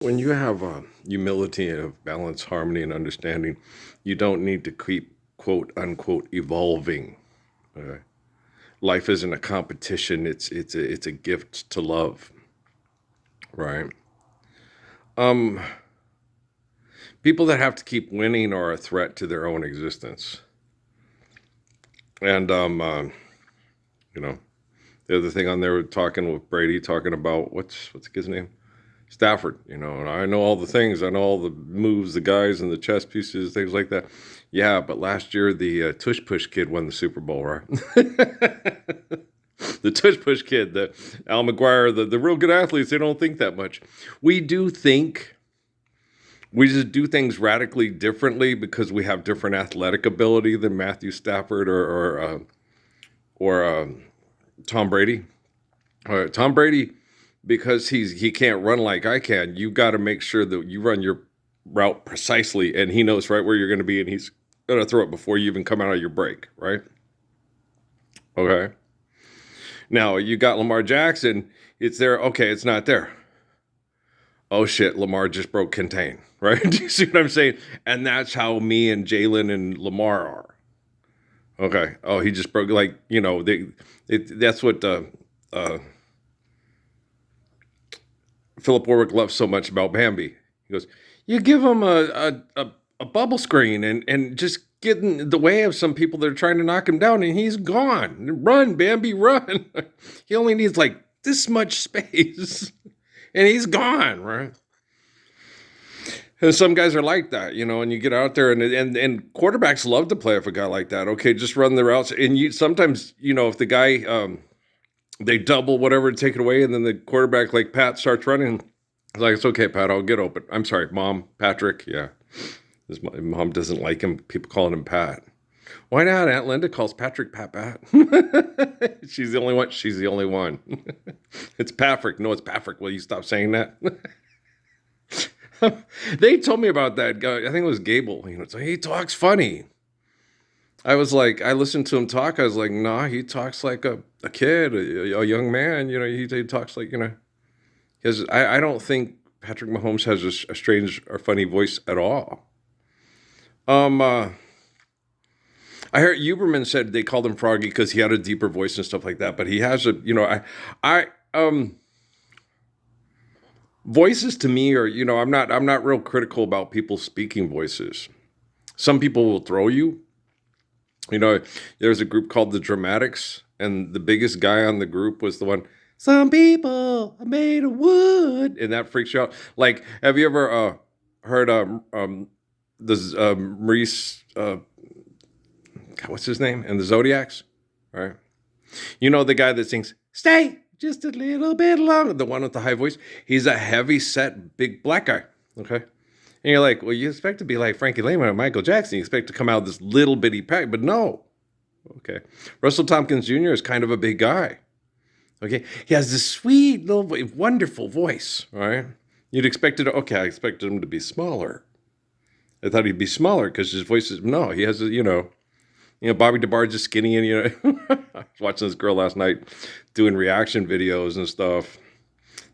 When you have humility of balance, harmony, and understanding, you don't need to keep quote unquote evolving. Okay? Life isn't a competition; it's a gift to love, right? Um, People that have to keep winning are a threat to their own existence. And you know, the other thing on there, talking with Brady, talking about what's his name, Stafford, and I know all the things. I know all the moves, the guys, and the chess pieces, things like that. Yeah, but last year the Tush Push kid won the Super Bowl, right? The Tush Push kid, the Al McGuire, the real good athletes, they don't think that much. We do think, we just do things radically differently because we have different athletic ability than Matthew Stafford or Tom Brady. Tom Brady, because he can't run like I can, you got to make sure that you run your route precisely, and he knows right where you're going to be, and he's going to throw it before you even come out of your break, right? Okay. Now you got Lamar Jackson. It's there. Okay, it's not there. Oh shit, Lamar just broke contain, right? Do you see what I'm saying? And that's how me and Jalen and Lamar are. Okay. Oh, he just broke, like, that's what uh, Philip Warwick loves so much about Bambi. He goes, you give him a bubble screen and just get in the way of some people that are trying to knock him down, and he's gone. Run, Bambi, run. He only needs like this much space, and he's gone, right? And some guys are like that, and you get out there and quarterbacks love to play with a guy like that. Okay, just run the routes. And you sometimes, if the guy they double whatever to take it away, and then the quarterback like Pat starts running. It's like, it's okay, Pat, I'll get open. I'm sorry, Mom, Patrick. Yeah. His mom doesn't like him. People calling him Pat. Why not? Aunt Linda calls Patrick Pat. She's the only one. She's the only one. It's Patrick. No, it's Patrick. Will you stop saying that? They told me about that guy. I think it was Gable. So he talks funny. I was like, I listened to him talk. I was like, nah, he talks like a kid, a young man. He talks like, because I don't think Patrick Mahomes has a strange or funny voice at all. Um, uh, I heard Huberman said they called him Froggy because he had a deeper voice and stuff like that. But he has I voices to me are, I'm not real critical about people's speaking voices. Some people will throw you. There's a group called the Dramatics, and the biggest guy on the group was the one. Some people are made of wood, and that freaks you out. Like, have you ever heard the Maurice? What's his name? And the Zodiacs, right? The guy that sings "Stay just a little bit longer," the one with the high voice. He's a heavy set, big black guy. Okay, and you're like, well, you expect to be like Frankie Lehman or Michael Jackson. You expect to come out of this little bitty pack, but no. Okay, Russell Tompkins Jr. is kind of a big guy. Okay, he has this sweet little, wonderful voice. All right, you'd expect it. Okay, I expected him to be smaller. I thought he'd be smaller because his voice is no. He has Bobby DeBarge is skinny, and I was watching this girl last night doing reaction videos and stuff.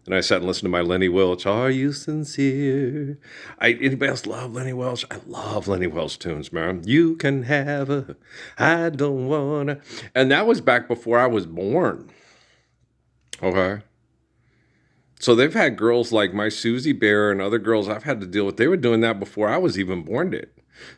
And I sat and listened to my Lenny Welch. Are you sincere? Anybody else love Lenny Welch? I love Lenny Welch tunes, man. You can have a, I don't wanna. And that was back before I was born. Okay. So they've had girls like my Susie Bear and other girls I've had to deal with. They were doing that before I was even born yet.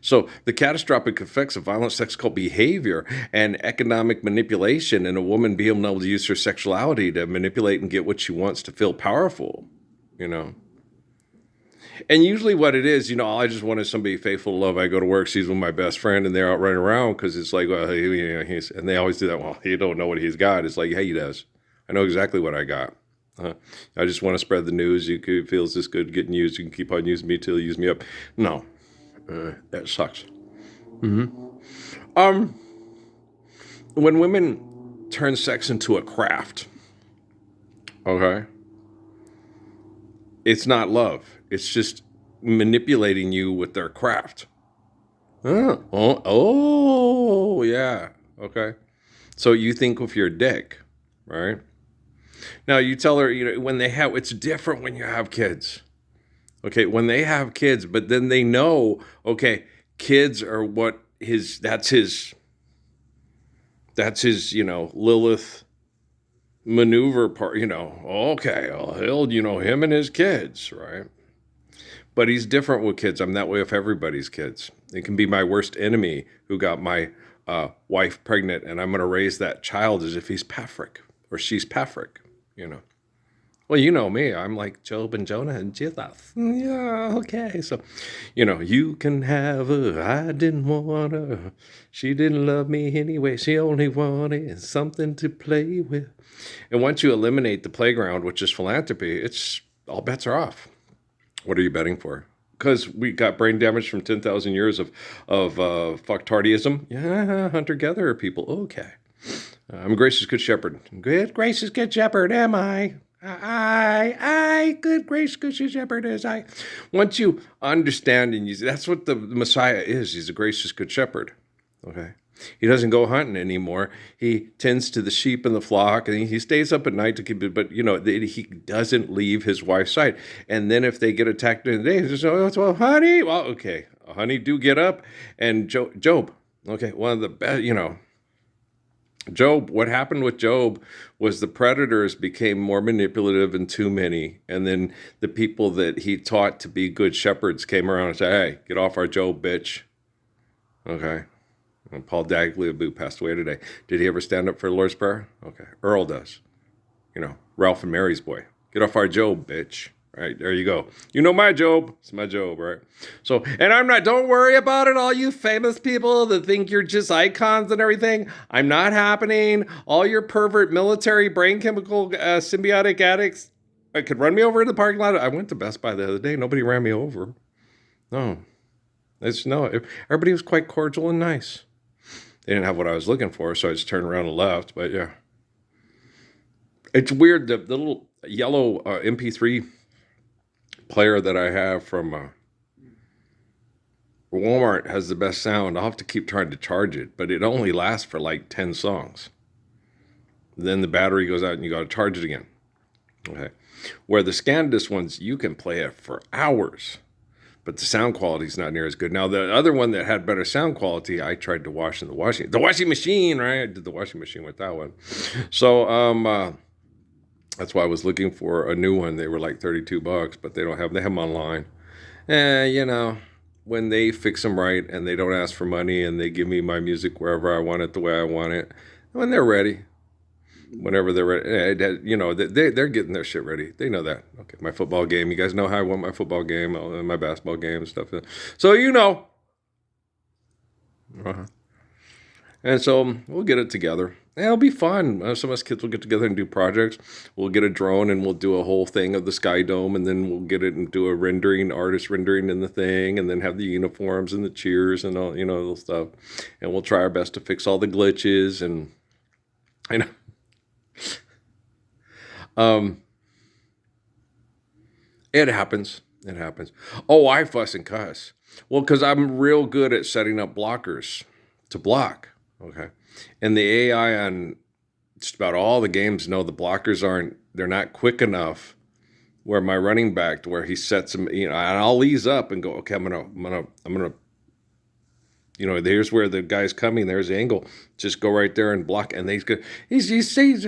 So the catastrophic effects of violent sex cult behavior and economic manipulation, and a woman being able to use her sexuality to manipulate and get what she wants to feel powerful, you know. And usually what it is, all I just wanted somebody faithful to love. I go to work, she's with my best friend, and they're out running around because it's like, well, he's, and they always do that. Well, you don't know what he's got. It's like, hey, he does. I know exactly what I got. I just want to spread the news. It feels this good getting used. You can keep on using me till you use me up. No, that sucks. Um, when women turn sex into a craft, okay, it's not love. It's just manipulating you with their craft. Yeah, okay. So you think with your dick, right? Now you tell her, when they have, it's different when you have kids. Okay, when they have kids, but then they know, okay, kids are what that's his, Lilith maneuver part, okay, well, he'll, him and his kids, right? But he's different with kids. I'm that way with everybody's kids. It can be my worst enemy who got my wife pregnant, and I'm going to raise that child as if he's Patrick or she's Patrick, you know. Well, you know me. I'm like Job and Jonah and Jesus. Yeah, okay. So, you can have her. I didn't want her. She didn't love me anyway. She only wanted something to play with. And once you eliminate the playground, which is philanthropy, it's all bets are off. What are you betting for? Because we got brain damage from 10,000 years of fucktardyism. Yeah, hunter-gatherer people. Okay. I'm a gracious good shepherd. Good gracious good shepherd am I. Good gracious good shepherd is I. Once you understand and use, that's what the Messiah is. He's a gracious good shepherd. Okay. He doesn't go hunting anymore. He tends to the sheep and the flock, and he stays up at night to keep it. But he doesn't leave his wife's side. And then if they get attacked during the day, he says, "Oh, well, honey, well, okay, honey, do get up." And Job, okay, one of the best, Job. What happened with Job was the predators became more manipulative and too many, and then the people that he taught to be good shepherds came around and said, "Hey, get off our Job, bitch." Okay. And Paul Dagliabu passed away today. Did he ever stand up for the Lord's Prayer? Okay. Earl does. Ralph and Mary's boy. Get off our Job, bitch. All right, there you go. You know my Job. It's my Job, right? So, and don't worry about it, all you famous people that think you're just icons and everything. I'm not happening. All your pervert military brain chemical symbiotic addicts could run me over in the parking lot. I went to Best Buy the other day. Nobody ran me over. No. Everybody was quite cordial and nice. They didn't have what I was looking for, so I just turned around and left. But yeah, it's weird. The little yellow MP3 player that I have from Walmart has the best sound. I'll have to keep trying to charge it, but it only lasts for like 10 songs. Then the battery goes out and you got to charge it again. Okay, where the ScanDisc ones, you can play it for hours. But the sound quality is not near as good. Now, the other one that had better sound quality, I tried to wash in the washing machine, right? I did the washing machine with that one. So that's why I was looking for a new one. They were like $32, but they have them online. When they fix them right and they don't ask for money and they give me my music wherever I want it, the way I want it, when they're ready. Whenever they're ready, they're getting their shit ready. They know that. Okay, my football game. You guys know how I want my football game, my basketball game, and stuff. So Uh-huh. And so we'll get it together. It'll be fun. Some of us kids will get together and do projects. We'll get a drone and we'll do a whole thing of the Sky Dome, and then we'll get it and do a artist rendering in the thing, and then have the uniforms and the cheers and all, the stuff. And we'll try our best to fix all the glitches and. It happens. It happens. Oh, I fuss and cuss. Well, because I'm real good at setting up blockers to block. Okay. And the AI on just about all the games know the blockers they're not quick enough where my running back, to where he sets them, and I'll ease up and go, okay, I'm gonna, there's where the guy's coming, there's the angle. Just go right there and block. And he sees,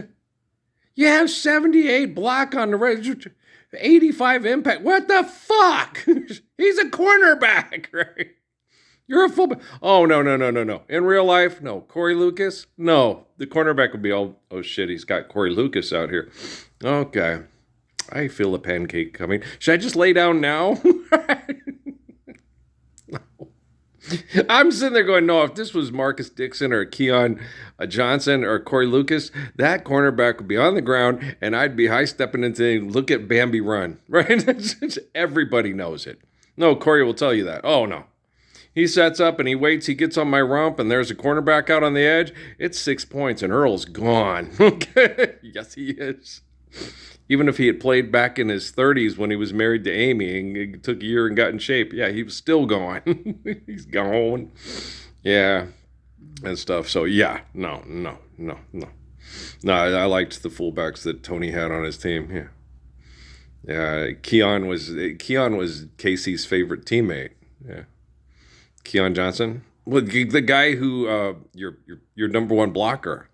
you have 78 block on the right, 85 impact. What the fuck? He's a cornerback, right? You're a fullback. Oh, no. In real life, no. Corey Lucas? No. The cornerback would be oh shit, he's got Corey Lucas out here. Okay. I feel a pancake coming. Should I just lay down now? I'm sitting there going, no, if this was Marcus Dixon or Keon Johnson or Corey Lucas, that cornerback would be on the ground and I'd be high stepping into, look at Bambi run, right? Everybody knows it. No, Corey will tell you that. Oh, no. He sets up and he waits, he gets on my rump, and there's a cornerback out on the edge. It's 6 points and Earl's gone. Okay. Yes, he is. Even if he had played back in his 30s when he was married to Amy and it took a year and got in shape, yeah, he was still gone. He's gone. Yeah, and stuff. So, yeah, no. No, I liked the fullbacks that Tony had on his team. Yeah. Yeah, Keon was Casey's favorite teammate. Yeah, Keon Johnson. Well, the guy who your number one blocker.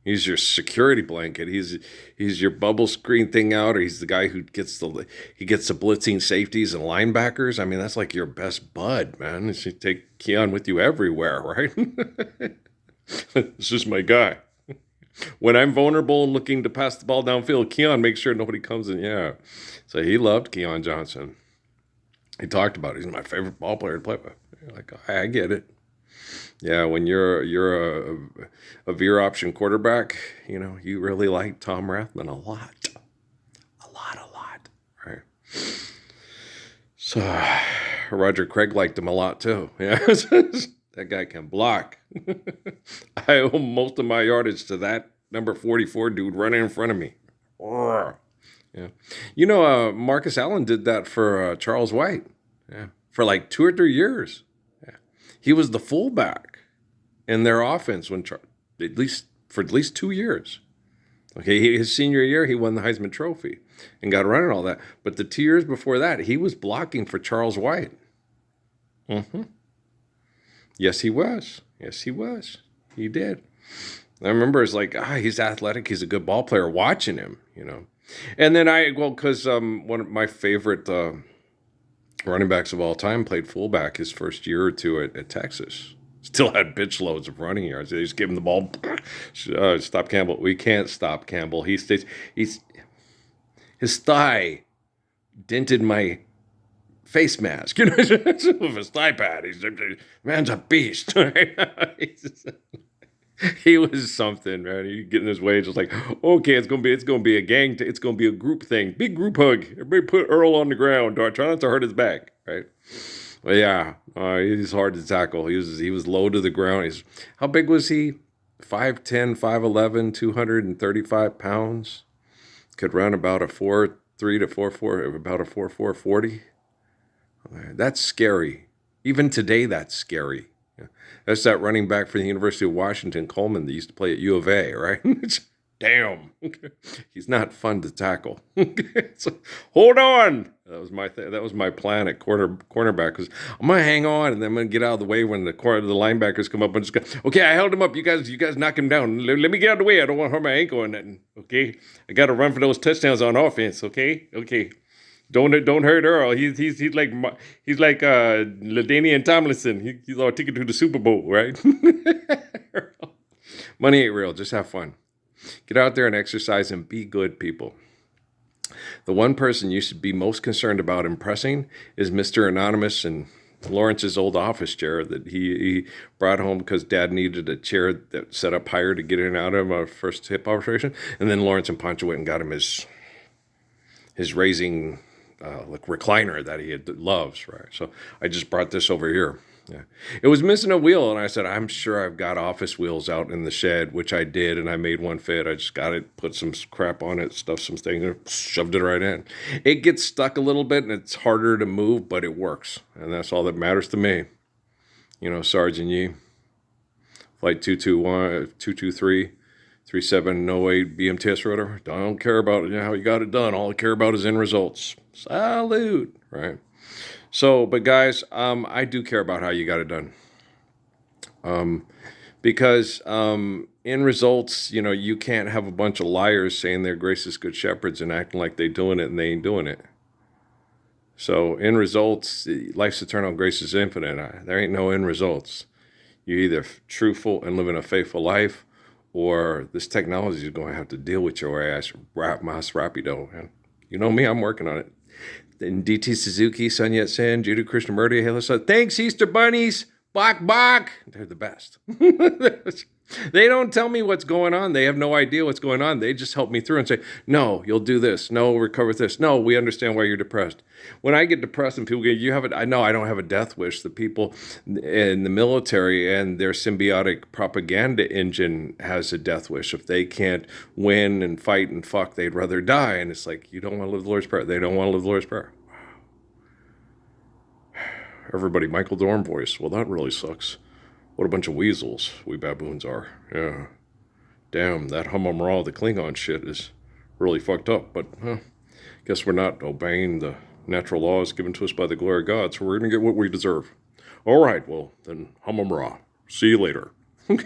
He's your security blanket. He's your bubble screen thing out, or he's the guy who gets the blitzing safeties and linebackers. I mean, that's like your best bud, man. You should take Keon with you everywhere, right? This is my guy. When I'm vulnerable and looking to pass the ball downfield, Keon makes sure nobody comes in. Yeah, so he loved Keon Johnson. He talked about it. He's my favorite ball player to play with. Like, I get it. Yeah, when you're a veer option quarterback, you really like Tom Rathman a lot, right? So Roger Craig liked him a lot too. Yeah, that guy can block. I owe most of my yardage to that number 44 dude running in front of me. Yeah, Marcus Allen did that for Charles White. Yeah, for like 2 or 3 years. Yeah, he was the fullback in their offense at least 2 years. Okay, his senior year, he won the Heisman Trophy and got around and all that. But the 2 years before that, he was blocking for Charles White. Mm-hmm. Yes, he was. Yes, he was. He did. I remember it's like, he's athletic. He's a good ball player watching him. And then because one of my favorite running backs of all time played fullback his first year or two at Texas. Still had bitch loads of running yards. They just gave him the ball. Stop Campbell. We can't stop Campbell. His thigh dented my face mask. With his thigh pad. Man's a beast. He was something, man. He getting his way, just like, okay, it's gonna be a gang. It's gonna be a group thing. Big group hug. Everybody put Earl on the ground. Try not to hurt his back, right? But yeah, he's hard to tackle. He was low to the ground. How big was he? 5'10", 5'11", 235 pounds. Could run about a 4.3 to 4.4, about a 4.4 40. That's scary. Even today, that's scary. Yeah. That's that running back for the University of Washington, Coleman, that used to play at U of A, right? Damn. He's not fun to tackle. So, hold on. That was my plan at cornerback. Was I'm gonna hang on and then I'm gonna get out of the way when the linebackers come up and just go, okay, I held him up. You guys knock him down. Let me get out of the way. I don't want to hurt my ankle or nothing. Okay, I got to run for those touchdowns on offense. Okay. Don't hurt Earl. He's like LaDainian Tomlinson. He's our ticket to the Super Bowl, right? Money ain't real. Just have fun. Get out there and exercise and be good people. The one person you should be most concerned about impressing is Mr. Anonymous and Lawrence's old office chair that he brought home because Dad needed a chair that set up higher to get in and out of a first hip operation. And then Lawrence and Pancho went and got him his raising recliner that he loves, right? So I just brought this over here. Yeah. It was missing a wheel, and I said, I'm sure I've got office wheels out in the shed, which I did, and I made one fit. I just got it, put some crap on it, stuffed some things, shoved it right in. It gets stuck a little bit, and it's harder to move, but it works, and that's all that matters to me. Sergeant Yee, Flight 223, 3708 BMTS rotor. Don't care about how you got it done. All I care about is end results. Salute, right? So, but guys, I do care about how you got it done. Because in results, you can't have a bunch of liars saying they're gracious good shepherds and acting like they're doing it and they ain't doing it. So in results, life's eternal, grace is infinite. There ain't no end results. You're either truthful and living a faithful life, or this technology is going to have to deal with your ass mas rapido. And you know me, I'm working on it. And DT Suzuki, Sun Yat-sen, Judy Krishnamurti, Halo. Thanks, Easter Bunnies. Bach. They're the best. They don't tell me what's going on. They have no idea what's going on. They just help me through and say, no, you'll do this. No, recover this. No, we understand why you're depressed. When I get depressed and people go, I know I don't have a death wish. The people in the military and their symbiotic propaganda engine has a death wish. If they can't win and fight and fuck, they'd rather die. And it's like, you don't want to live the Lord's Prayer. They don't want to live the Lord's Prayer. Everybody, Michael Dorn voice. Well, that really sucks. What a bunch of weasels we baboons are. Yeah. Damn, that Humamra, the Klingon shit is really fucked up. But Guess we're not obeying the natural laws given to us by the glory of God, so we're going to get what we deserve. All right, well, then, Hamamra. See you later.